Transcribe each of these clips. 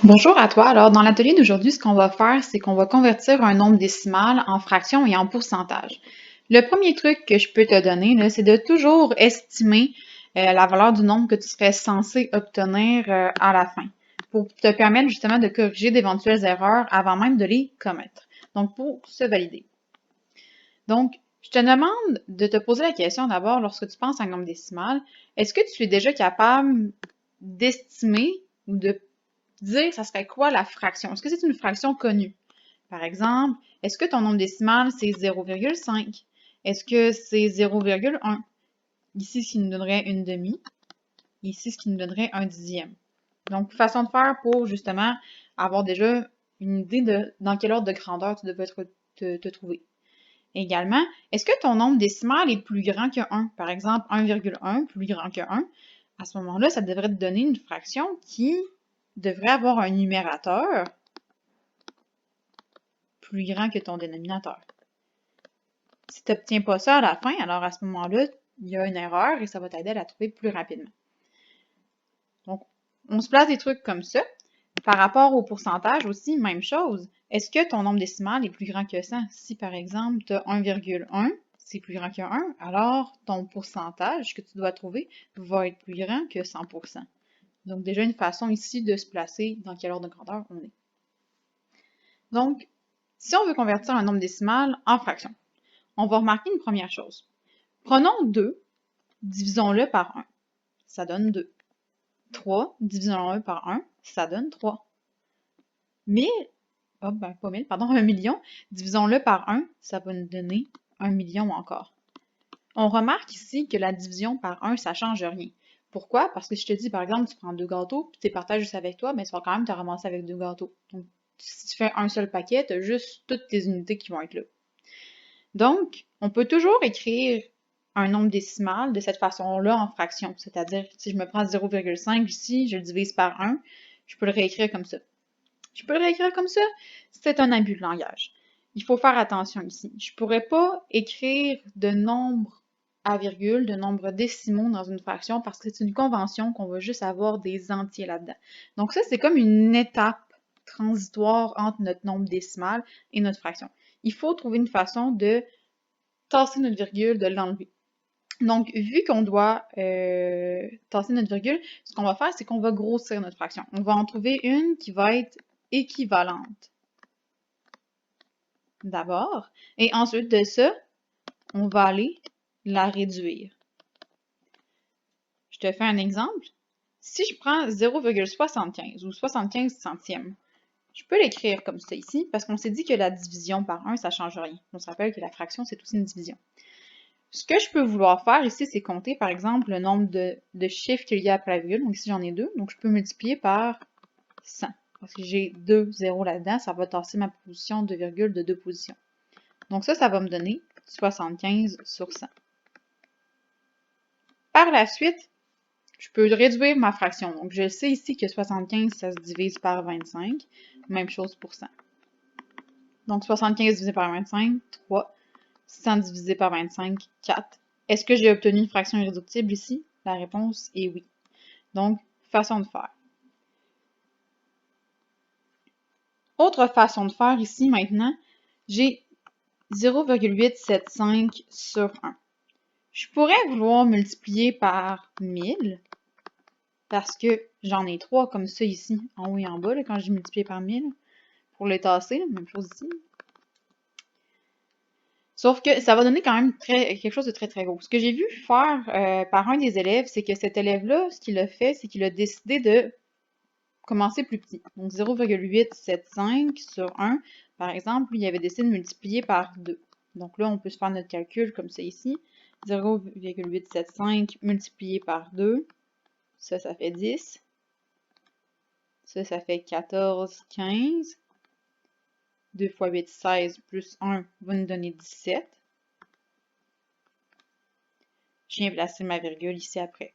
Bonjour à toi. Alors, dans l'atelier d'aujourd'hui, ce qu'on va faire, c'est qu'on va convertir un nombre décimal en fractions et en pourcentage. Le premier truc que je peux te donner, là, c'est de toujours estimer la valeur du nombre que tu serais censé obtenir à la fin pour te permettre justement de corriger d'éventuelles erreurs avant même de les commettre. Donc, pour se valider. Donc, je te demande de te poser la question d'abord, lorsque tu penses à un nombre décimal, est-ce que tu es déjà capable d'estimer ou de dire ça serait quoi la fraction? Est-ce que c'est une fraction connue? Par exemple, est-ce que ton nombre décimal, c'est 0,5? Est-ce que c'est 0,1? Ici, ce qui nous donnerait une demi. Ici, ce qui nous donnerait un dixième. Donc, façon de faire pour justement avoir déjà une idée de dans quel ordre de grandeur tu devrais te trouver. Également, est-ce que ton nombre décimal est plus grand que 1? Par exemple, 1,1 plus grand que 1. À ce moment-là, ça devrait te donner une fraction qui devrait avoir un numérateur plus grand que ton dénominateur. Si tu n'obtiens pas ça à la fin, alors à ce moment-là, il y a une erreur et ça va t'aider à la trouver plus rapidement. Donc, on se place des trucs comme ça. Par rapport au pourcentage aussi, même chose. Est-ce que ton nombre décimal est plus grand que 100? Si par exemple, tu as 1,1, c'est plus grand que 1, alors ton pourcentage que tu dois trouver va être plus grand que 100%. Donc déjà une façon ici de se placer dans quel ordre de grandeur on est. Donc, si on veut convertir un nombre décimal en fraction, on va remarquer une première chose. Prenons 2, divisons-le par 1, ça donne 2. 3, divisons-le par 1, ça donne 3. 1000, oh ben pas 1000, pardon, 1 million, divisons-le par 1, ça va nous donner 1 million encore. On remarque ici que la division par 1, ça ne change rien. Pourquoi? Parce que si je te dis, par exemple, tu prends 2 gâteaux, puis tu les partages juste avec toi, mais tu vas quand même te ramasser avec 2 gâteaux. Donc, si tu fais un seul paquet, tu as juste toutes tes unités qui vont être là. Donc, on peut toujours écrire un nombre décimal de cette façon-là en fraction. C'est-à-dire, si je me prends 0,5 ici, je le divise par 1, je peux le réécrire comme ça. Je peux le réécrire comme ça, c'est un abus de langage. Il faut faire attention ici. Je ne pourrais pas écrire de nombre à virgule, de nombres décimaux dans une fraction parce que c'est une convention qu'on va juste avoir des entiers là-dedans. Donc ça, c'est comme une étape transitoire entre notre nombre décimal et notre fraction. Il faut trouver une façon de tasser notre virgule, de l'enlever. Donc, vu qu'on doit tasser notre virgule, ce qu'on va faire, c'est qu'on va grossir notre fraction. On va en trouver une qui va être équivalente d'abord, et ensuite de ça, on va aller la réduire. Je te fais un exemple. Si je prends 0,75 ou 75 centièmes, je peux l'écrire comme ça ici, parce qu'on s'est dit que la division par 1, ça ne change rien. On se rappelle que la fraction, c'est aussi une division. Ce que je peux vouloir faire ici, c'est compter, par exemple, le nombre de chiffres qu'il y a après la virgule. Donc ici, j'en ai 2. Donc je peux multiplier par 100. Parce que j'ai 2 zéros là-dedans, ça va tasser ma position de virgule de 2 positions. Donc ça va me donner 75 sur 100. Par la suite, je peux réduire ma fraction. Donc je sais ici que 75, ça se divise par 25. Même chose pour 100. Donc 75 divisé par 25, 3. 100 divisé par 25, 4. Est-ce que j'ai obtenu une fraction irréductible ici? La réponse est oui. Donc, façon de faire. Autre façon de faire ici maintenant, j'ai 0,875 sur 1. Je pourrais vouloir multiplier par 1000 parce que j'en ai 3 comme ça ici, en haut et en bas, là, quand j'ai multiplié par 1000 pour les tasser, même chose ici. Sauf que ça va donner quand même quelque chose de très très gros. Ce que j'ai vu faire par un des élèves, c'est que cet élève-là, ce qu'il a fait, c'est qu'il a décidé de commencer plus petit. Donc 0,875 sur 1, par exemple, lui, il avait décidé de multiplier par 2. Donc là, on peut se faire notre calcul comme ça ici. 0,875 multiplié par 2, ça fait 10. Ça fait 14, 15. 2 fois 8, 16, plus 1 va nous donner 17. Je viens placer ma virgule ici après.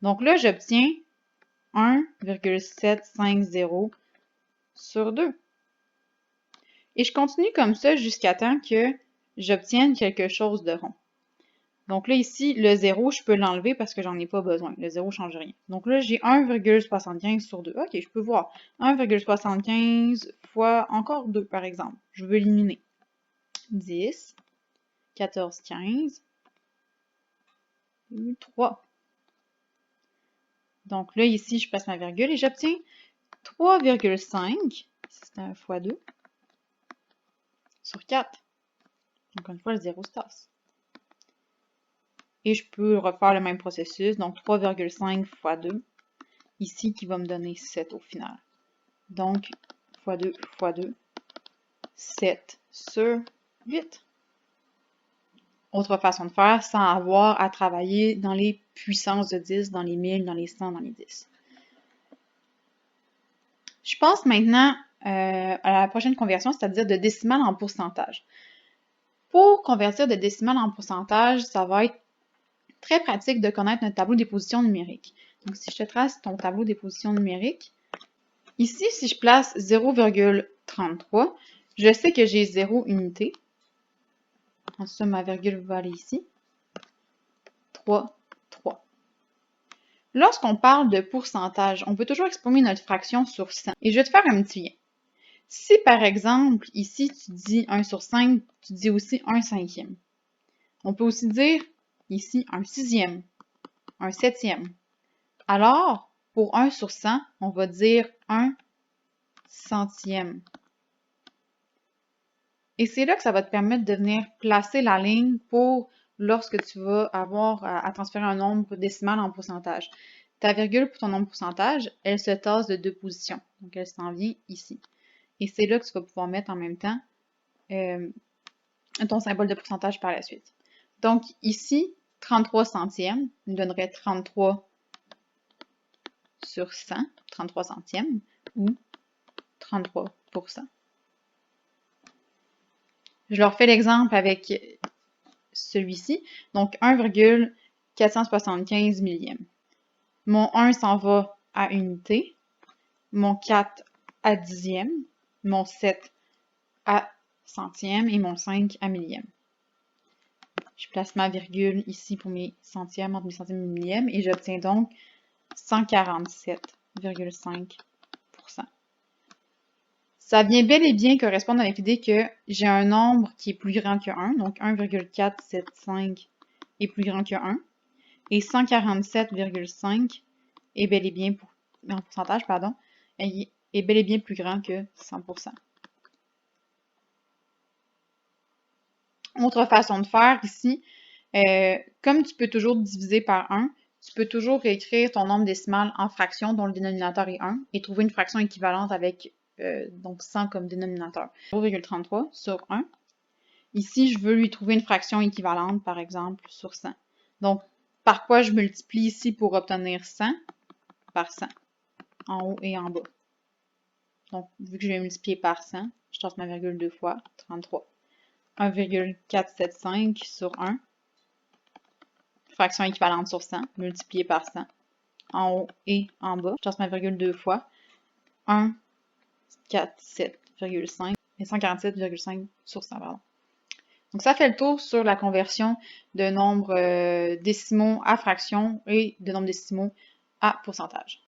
Donc là, j'obtiens 1,750 sur 2. Et je continue comme ça jusqu'à temps que j'obtienne quelque chose de rond. Donc là, ici, le 0, je peux l'enlever parce que j'en ai pas besoin. Le 0 ne change rien. Donc là, j'ai 1,75 sur 2. OK, je peux voir. 1,75 fois encore 2, par exemple. Je veux éliminer. 10, 14, 15, 3. Donc là, ici, je passe ma virgule et j'obtiens 3,5, c'est un fois 2, sur 4. Encore une fois, le 0 se tasse. Et je peux refaire le même processus, donc 3,5 fois 2, ici, qui va me donner 7 au final. Donc, fois 2 fois 2, 7 sur 8. Autre façon de faire, sans avoir à travailler dans les puissances de 10, dans les 1000, dans les 100, dans les 10. Je passe maintenant à la prochaine conversion, c'est-à-dire de décimale en pourcentage. Pour convertir de décimale en pourcentage, ça va être très pratique de connaître notre tableau des positions numériques. Donc, si je te trace ton tableau des positions numériques, ici, si je place 0,33, je sais que j'ai 0 unité. Ensuite, ma virgule va aller ici. 3, 3. Lorsqu'on parle de pourcentage, on peut toujours exprimer notre fraction sur 100. Et je vais te faire un petit lien. Si, par exemple, ici, tu dis 1 sur 5, tu dis aussi 1 cinquième. On peut aussi dire, ici, 1 sixième, 1 septième. Alors, pour 1 sur 100, on va dire 1 centième. Et c'est là que ça va te permettre de venir placer la ligne pour lorsque tu vas avoir à transférer un nombre décimal en pourcentage. Ta virgule pour ton nombre pourcentage, elle se tasse de 2 positions. Donc, elle s'en vient ici. Et c'est là que tu vas pouvoir mettre en même temps ton symbole de pourcentage par la suite. Donc, ici, 33 centièmes nous donnerait 33 sur 100, 33 centièmes, ou 33%. Je leur fais l'exemple avec celui-ci. Donc, 1,475 millième. Mon 1 s'en va à unité, mon 4 à dixième, mon 7 à centième et mon 5 à millième. Je place ma virgule ici pour mes centièmes, entre mes centièmes et mes millièmes, et j'obtiens donc 147,5%. Ça vient bel et bien correspondre avec l'idée que j'ai un nombre qui est plus grand que 1, donc 1,475 est plus grand que 1, et 147,5 est bel et bien, en pourcentage, pardon, est bel et bien plus grand que 100%. Autre façon de faire ici, comme tu peux toujours diviser par 1, tu peux toujours réécrire ton nombre décimal en fractions dont le dénominateur est 1 et trouver une fraction équivalente avec donc 100 comme dénominateur. 0,33 sur 1. Ici, je veux lui trouver une fraction équivalente, par exemple, sur 100. Donc, par quoi je multiplie ici pour obtenir 100? Par 100, en haut et en bas. Donc, vu que je vais multiplier par 100, je tasse ma virgule 2 fois, 33. 1,475 sur 1, fraction équivalente sur 100, multiplié par 100, en haut et en bas. Je tasse ma virgule 2 fois, 147,5 et 147,5 sur 100, pardon. Donc, ça fait le tour sur la conversion de nombres décimaux à fractions et de nombres décimaux à pourcentage.